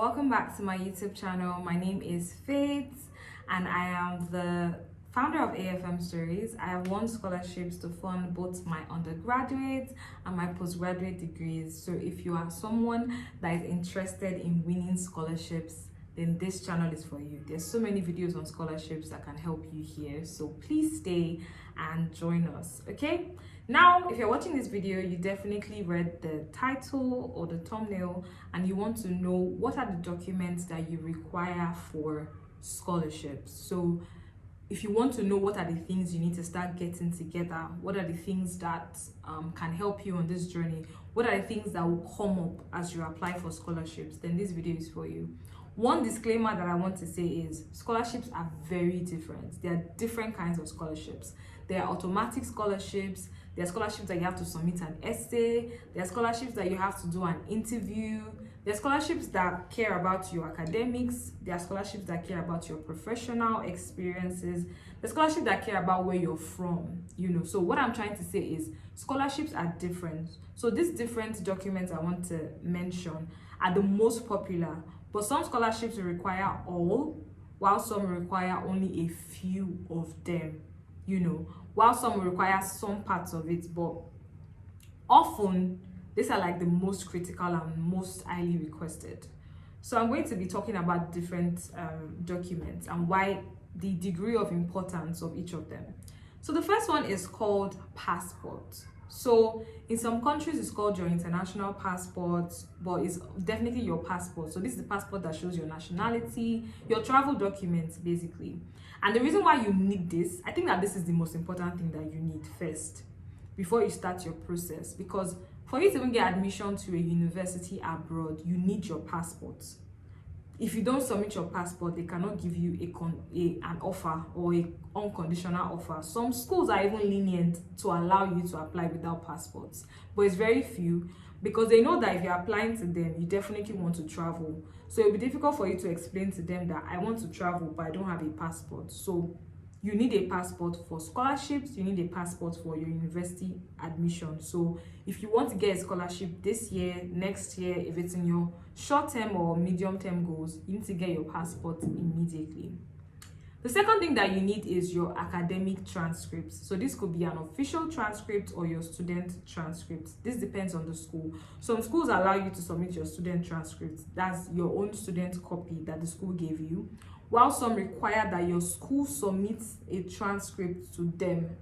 welcome back to my YouTube channel. My name is Faith and I am the founder of AFM Stories. I have won scholarships to fund both my undergraduate and my postgraduate degrees. So if you are someone that is interested in winning scholarships, then this channel is for you. There's so many videos on scholarships that can help you here. So please stay and join us, okay? Now, if you're watching this video, you definitely read the title or the thumbnail and you want to know what are the documents that you require for scholarships. So if you want to know what are the things you need to start getting together, what are the things that can help you on this journey, what are the things that will come up as you apply for scholarships, then this video is for you. One disclaimer that I want to say is scholarships are very different. There are different kinds of scholarships. There are automatic scholarships. There are scholarships that you have to submit an essay. There are scholarships that you have to do an interview. There are scholarships that care about your academics. There are scholarships that care about your professional experiences. There are scholarships that care about where you're from, So what I'm trying to say is scholarships are different. So these different documents I want to mention are the most popular, but some scholarships require all, while some require only a few of them, while some require some parts of it, but often these are like the most critical and most highly requested. So I'm going to be talking about different documents and why the degree of importance of each of them. So the first one is called passport. So in some countries it's called your international passport, but it's definitely your passport. So this is the passport that shows your nationality, your travel documents basically. And the reason why you need this, I think that this is the most important thing that you need first before you start your process, because for you to even get admission to a university abroad, you need your passport. If you don't submit your passport, they cannot give you an offer or an unconditional offer. Some schools are even lenient to allow you to apply without passports, but it's very few because they know that if you're applying to them, you definitely want to travel. So it'll be difficult for you to explain to them that I want to travel, but I don't have a passport. So you need a passport for scholarships, you need a passport for your university admission. So if you want to get a scholarship this year, next year, if it's in your short-term or medium-term goals, you need to get your passport immediately. The second thing that you need is your academic transcripts. So this could be an official transcript or your student transcript. This depends on the school. Some schools allow you to submit your student transcript. That's your own student copy that the school gave you, while some require that your school submits a transcript to them.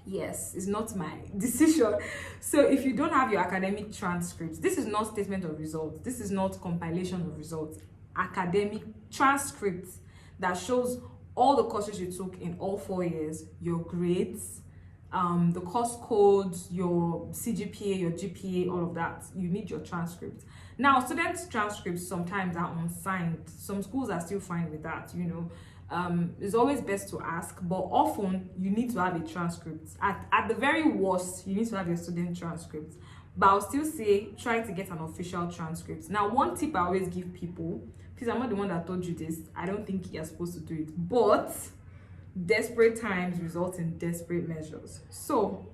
Yes, it's not my decision. So if you don't have your academic transcripts, this is not statement of results. This is not compilation of results. Academic transcripts that shows all the courses you took in all 4 years, your grades, the course codes, your CGPA, your GPA, all of that. You need your transcript. Now, students' transcripts sometimes are unsigned. Some schools are still fine with that, It's always best to ask, but often you need to have a transcript. At the very worst, you need to have your student transcript. But I'll still say try to get an official transcript. Now, one tip I always give people, please, I'm not the one that told you this. I don't think you're supposed to do it, but desperate times result in desperate measures. So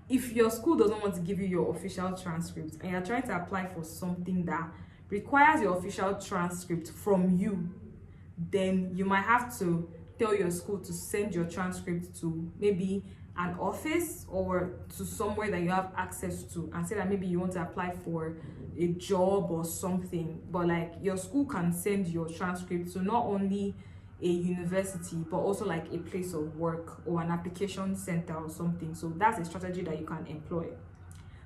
if your school doesn't want to give you your official transcript and you're trying to apply for something that requires your official transcript from you, then you might have to tell your school to send your transcript to maybe an office or to somewhere that you have access to, and say that maybe you want to apply for a job or something, but like your school can send your transcript to not only a university but also like a place of work or an application center or something. So that's a strategy that you can employ.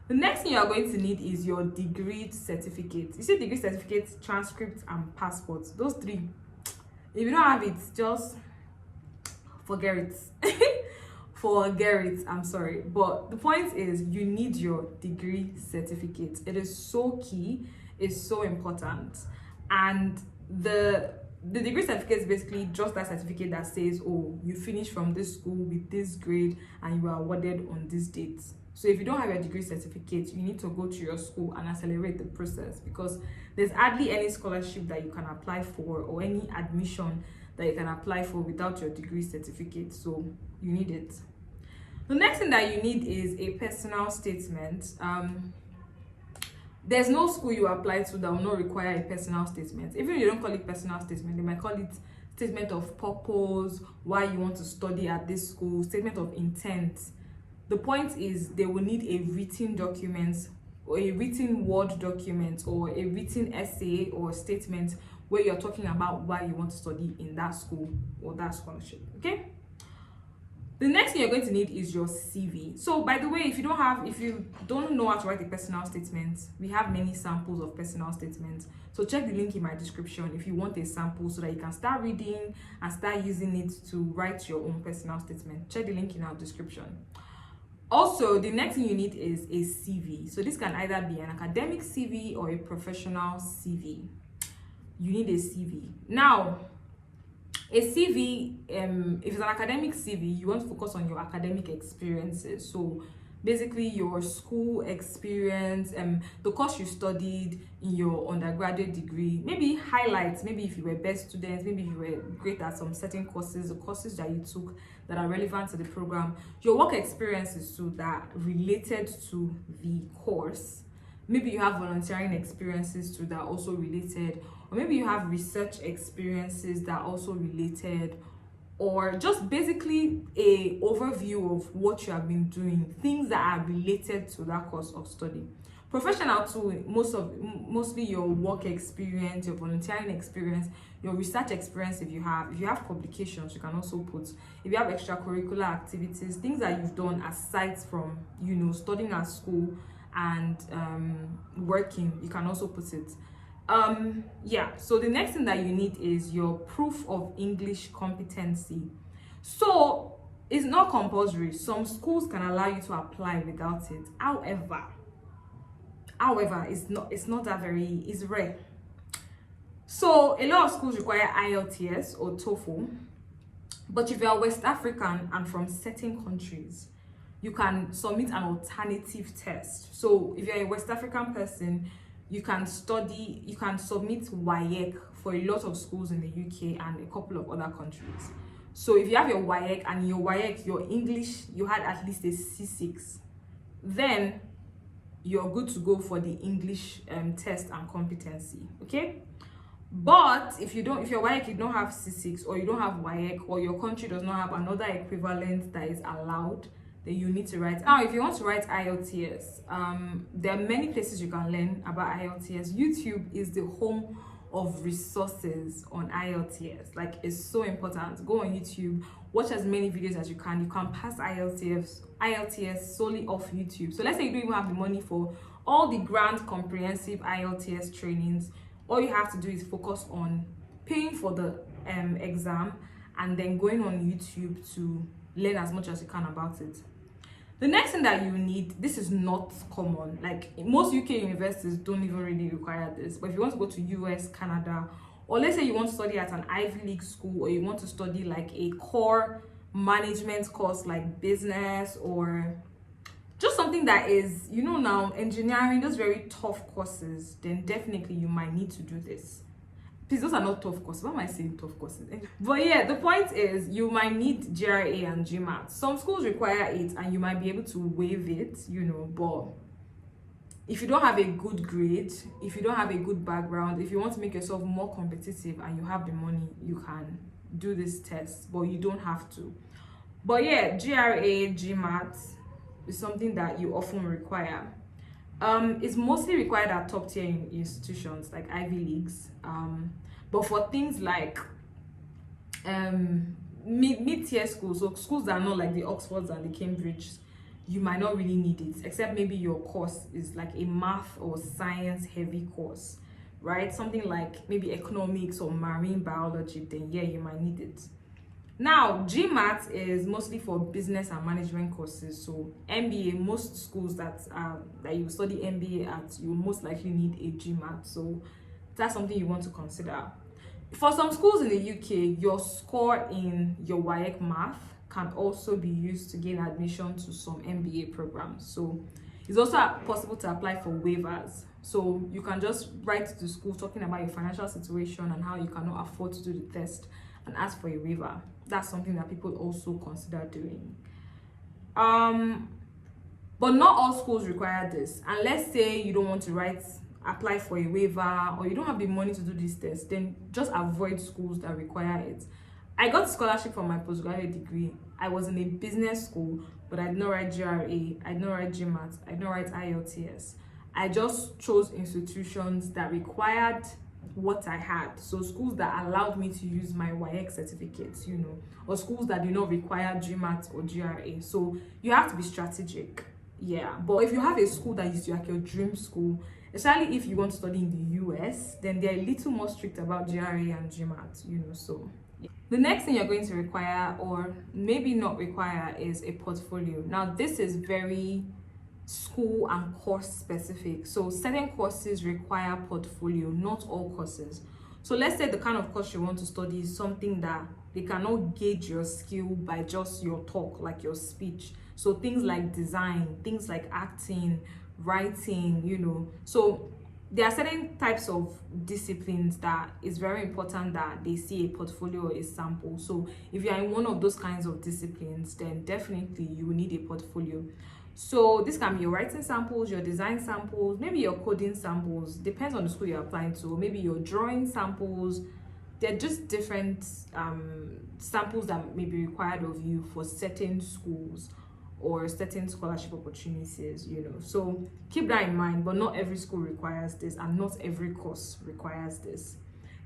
The next thing you are going to need is your degree certificate. You see, degree certificate, transcript, and passports. Those three, if you don't have it, just forget it. Forget it, I'm sorry. But the point is, you need your degree certificate. It is so key, it's so important. And the degree certificate is basically just that certificate that says, oh, you finished from this school with this grade and you are awarded on this date. So if you don't have your degree certificate, you need to go to your school and accelerate the process, because there's hardly any scholarship that you can apply for or any admission that you can apply for without your degree certificate. So you need it. The next thing that you need is a personal statement. There's no school you apply to that will not require a personal statement. Even if you don't call it personal statement, they might call it statement of purpose, why you want to study at this school, statement of intent. The point is they will need a written document, or a written Word document, or a written essay or statement where you're talking about why you want to study in that school or that scholarship. Okay. The next thing you're going to need is your CV. So by the way, if you don't know how to write a personal statement, we have many samples of personal statements. So check the link in my description if you want a sample so that you can start reading and start using it to write your own personal statement. Check the link in our description. Also, the next thing you need is a CV. So this can either be an academic CV or a professional CV. You need a CV. Now, a CV, if it's an academic CV, you want to focus on your academic experiences. So basically your school experience, the course you studied in your undergraduate degree, maybe highlights, maybe if you were best student, maybe if you were great at some certain courses, the courses that you took that are relevant to the program, your work experiences too that related to the course. Maybe you have volunteering experiences too that are also related, or maybe you have research experiences that are also related, or just basically a overview of what you have been doing, things that are related to that course of study. Professional too, mostly your work experience, your volunteering experience, your research experience. If you have publications, you can also put. If you have extracurricular activities, things that you've done aside from studying at school and working, you can also put it. So the next thing that you need is your proof of English competency. So it's not compulsory. Some schools can allow you to apply without it. However, it's rare. So a lot of schools require IELTS or TOEFL, but if you are West African and from certain countries, you can submit an alternative test. So if you're a West African person, you can submit WAEC for a lot of schools in the UK and a couple of other countries. So if you have your WAEC and your English, you had at least a C6, then you're good to go for the English test and competency. Okay. But if your WAEC, you don't have C6, or you don't have WAEC, or your country does not have another equivalent that is allowed, then you need to write. Now, if you want to write IELTS, there are many places you can learn about IELTS. YouTube is the home of resources on IELTS. Like, it's so important. Go on YouTube, watch as many videos as you can. You can pass IELTS solely off YouTube. So let's say you don't even have the money for all the grand comprehensive IELTS trainings. All you have to do is focus on paying for the exam and then going on YouTube to learn as much as you can about it. The next thing that you need, this is not common, like most UK universities don't even really require this, but if you want to go to US, Canada, or let's say you want to study at an Ivy League school, or you want to study like a core management course like business, or just something that is, now engineering, those very tough courses, then definitely you might need to do this. Please, those are not tough courses. Why am I saying tough courses? But yeah, the point is you might need GRA and GMAT. Some schools require it and you might be able to waive it, but if you don't have a good grade, if you don't have a good background, if you want to make yourself more competitive and you have the money, you can do this test, but you don't have to. But yeah, GRA, GMAT is something that you often require. It's mostly required at top tier institutions like Ivy Leagues, but for things like mid-tier schools, so schools that are not like the Oxfords and the Cambridges, you might not really need it, except maybe your course is like a math or science heavy course, right? Something like maybe economics or marine biology, then yeah, you might need it. Now, GMAT is mostly for business and management courses. So MBA, most schools that you study MBA at, you most likely need a GMAT. So that's something you want to consider. For some schools in the UK, your score in your WAEC math can also be used to gain admission to some MBA programs. So it's also possible to apply for waivers. So you can just write to the school talking about your financial situation and how you cannot afford to do the test and ask for a waiver. That's something that people also consider doing. But not all schools require this. And let's say you don't want to write apply for a waiver, or you don't have the money to do this test, then just avoid schools that require it. I got scholarship for my postgraduate degree. I was in a business school, but I did not write GRE, I did not write GMAT, I did not write IELTS. I just chose institutions that required what I had. So schools that allowed me to use my WAEC certificates, or schools that do not require GMAT or GRE. So you have to be strategic. Yeah, but if you have a school that is like your dream school, especially if you want to study in the US, then they're a little more strict about GRE and GMAT, so yeah. The next thing you're going to require, or maybe not require, is a portfolio. Now this is very school and course specific. So certain courses require portfolio, not all courses. So let's say the kind of course you want to study is something that they cannot gauge your skill by just your talk, like your speech. So things like design, things like acting, writing, So there are certain types of disciplines that it's very important that they see a portfolio or a sample. So if you're in one of those kinds of disciplines, then definitely you will need a portfolio. So this can be your writing samples, your design samples, maybe your coding samples, depends on the school you're applying to, maybe your drawing samples. They're just different samples that may be required of you for certain schools or certain scholarship opportunities, So keep that in mind, but not every school requires this and not every course requires this.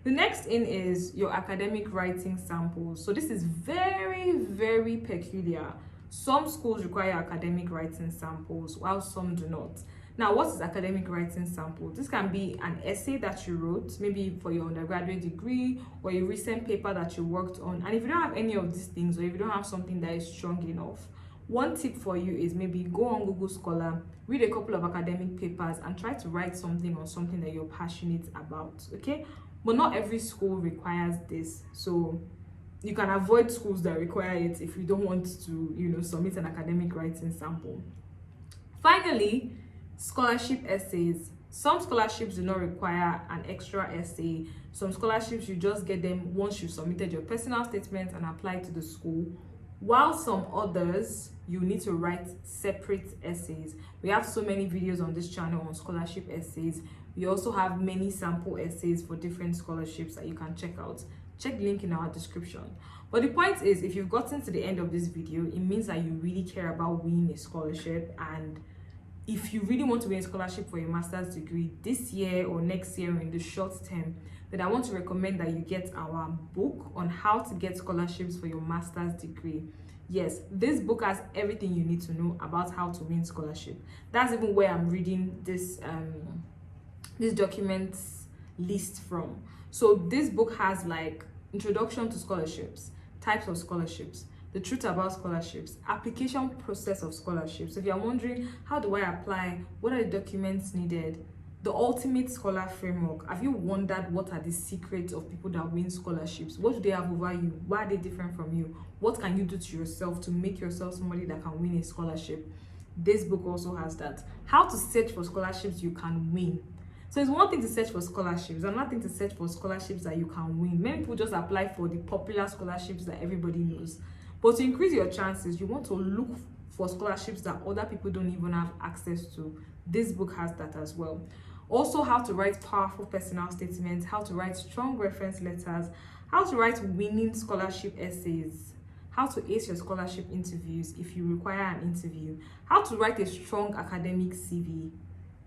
The next thing is your academic writing samples. So this is very, very peculiar. Some schools require academic writing samples, while some do not. Now, what is academic writing sample? This can be an essay that you wrote, maybe for your undergraduate degree, or a recent paper that you worked on. And if you don't have any of these things, or if you don't have something that is strong enough, one tip for you is maybe go on Google Scholar, read a couple of academic papers, and try to write something on something that you're passionate about, okay? But not every school requires this, so you can avoid schools that require it if you don't want to, submit an academic writing sample. Finally, scholarship essays. Some scholarships do not require an extra essay. Some scholarships, you just get them once you've submitted your personal statement and applied to the school, while some others, you need to write separate essays. We have so many videos on this channel on scholarship essays. We also have many sample essays for different scholarships that you can check out. Check the link in our description. But the point is, if you've gotten to the end of this video, it means that you really care about winning a scholarship. And if you really want to win a scholarship for a master's degree this year or next year or in the short term, then I want to recommend that you get our book on how to get scholarships for your master's degree. Yes, this book has everything you need to know about how to win scholarship. That's even where I'm reading this documents list from. So this book has like introduction to scholarships, types of scholarships, the truth about scholarships, application process of scholarships. So if you're wondering, how do I apply? What are the documents needed? The ultimate scholar framework. Have you wondered what are the secrets of people that win scholarships? What do they have over you? Why are they different from you? What can you do to yourself to make yourself somebody that can win a scholarship? This book also has that. How to search for scholarships you can win. So it's one thing to search for scholarships, another thing to search for scholarships that you can win. Many people just apply for the popular scholarships that everybody knows. But to increase your chances, you want to look for scholarships that other people don't even have access to. This book has that as well. Also, how to write powerful personal statements, how to write strong reference letters, how to write winning scholarship essays, how to ace your scholarship interviews if you require an interview, how to write a strong academic CV.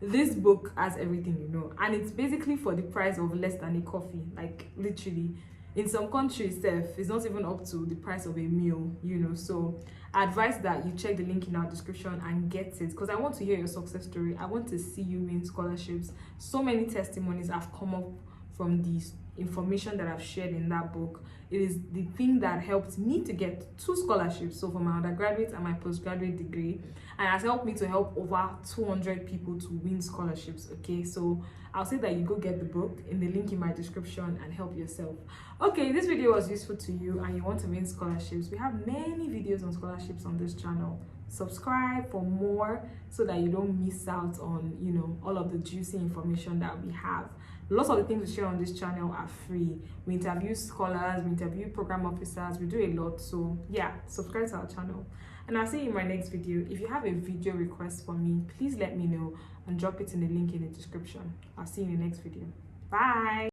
This book has everything you know, and it's basically for the price of less than a coffee, like literally. In some countries, it's not even up to the price of a meal, So I advise that you check the link in our description and get it, because I want to hear your success story. I want to see you win scholarships. So many testimonies have come up from this information that I've shared in that book. It is the thing that helped me to get 2 scholarships, so for my undergraduate and my postgraduate degree, and has helped me to help over 200 people to win scholarships. Okay, so I'll say that you go get the book in the link in my description and help yourself. Okay, this video was useful to you and you want to win scholarships. We have many videos on scholarships on this channel. Subscribe for more so that you don't miss out on all of the juicy information that we have. Lots of the things we share on this channel are free. We interview scholars, we interview program officers, we do a lot. So yeah, subscribe to our channel. And I'll see you in my next video. If you have a video request for me, please let me know and drop it in the link in the description. I'll see you in the next video. Bye.